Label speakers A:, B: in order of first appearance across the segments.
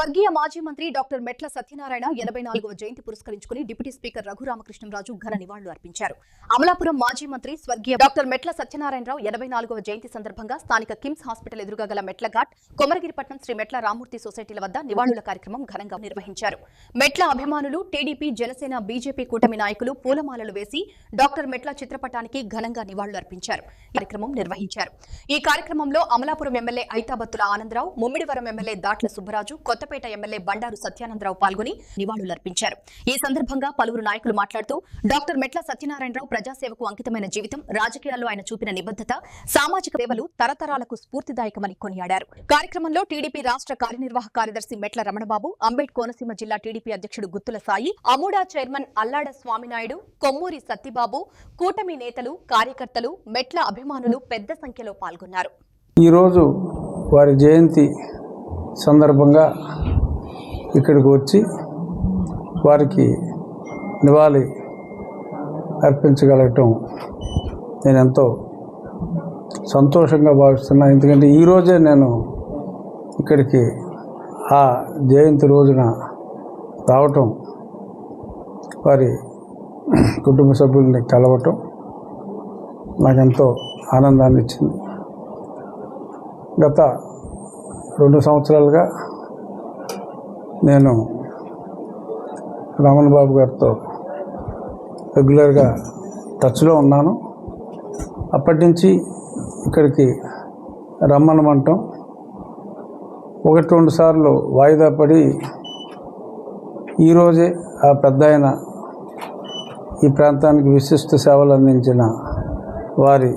A: స్వర్గీయ మాజీ మంత్రి డాక్టర్ మెట్ల సత్యనారాయణ 84వ జయంతి పురస్కరించుకుని డిప్యూటీ స్పీకర్ రఘురామకృష్ణంరాజు ఘన నివాళులు అర్పించారు. అమలాపురం మాజీ మంత్రి స్వర్గీయ డాక్టర్ మెట్ల సత్యనారాయణరావు 84వ జయంతి సందర్భంగా స్థానిక కిమ్స్ హాస్పిటల్ ఎదురుగా గల మెట్ల ఘాట్, కొమరగిరిపట్నం శ్రీ మెట్ల రామూర్తి సొసైటీల వద్ద నివాళుల కార్యక్రమం ఘనంగా నిర్వహించారు. మెట్ల అభిమానులు, టీడీపీ, జనసేన, బీజేపీ కూటమి నాయకులు పూలమాలలు వేసి డాక్టర్ మెట్ల చిత్రపటానికి ఘనంగా నివాళులు అర్పించారు. ఈ కార్యక్రమంలో Amalapuram MLA Aithabathula Anandarao, Mummidivaram MLA Datla Subbaraju, Kothapeta MLA Bandaru Satyanandarao పాల్గొని నివాళులర్పించారు. ఈ సందర్భంగా పలువురు నాయకులు మాట్లాడుతూ డాక్టర్ మెట్ల సత్యనారాయణరావు ప్రజాసేవకు అంకితమైన జీవితం, రాజకీయాల్లో ఆయన చూపిన నిబద్ధత, సామాజిక సేవలు తరతరాలకు స్ఫూర్తిదాయకమని కొనియాడారు. కార్యక్రమంలో టీడీపీ రాష్ట్ర కార్యనిర్వాహక కార్యదర్శి మెట్ల రమణబాబు, అంబేడ్ కోనసీమ జిల్లా టీడీపీ అధ్యక్షుడు గుత్తుల సాయి, అమూడా చైర్మన్ అల్లాడ స్వామినాయుడు, కొమ్మూరి సత్తిబాబు, కూటమి నేతలు, కార్యకర్తలు, మెట్ల అభిమానులు పెద్ద సంఖ్యలో పాల్గొన్నారు.
B: ఈరోజు వారి జయంతి సందర్భంగా ఇక్కడికి వచ్చి వారికి నివాళి అర్పించగలగటం నేను ఎంతో సంతోషంగా భావిస్తున్నాను. ఎందుకంటే ఈరోజే నేను ఇక్కడికి ఆ జయంతి రోజున రావటం, వారి కుటుంబ సభ్యుల్ని కలవటం నాకెంతో ఆనందాన్ని ఇచ్చింది. గత 2 సంవత్సరాలుగా నేను రమణ బాబు గారితో రెగ్యులర్గా టచ్లో ఉన్నాను. అప్పటి నుంచి ఇక్కడికి రమ్మనమంటాం 1-2 సార్లు వాయిదా పడి ఈరోజే ఆ పెద్దాయన ఈ ప్రాంతానికి విశిష్ట సేవలు అందించిన వారి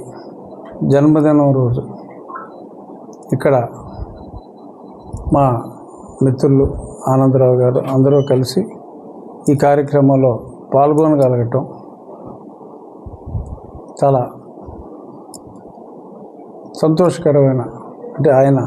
B: జన్మదినం రోజు ఇక్కడ మా మిత్రులు ఆనందరావు గారు అందరూ కలిసి ఈ కార్యక్రమంలో పాల్గొనగలగటం చాలా సంతోషకరమైన, అంటే ఆయన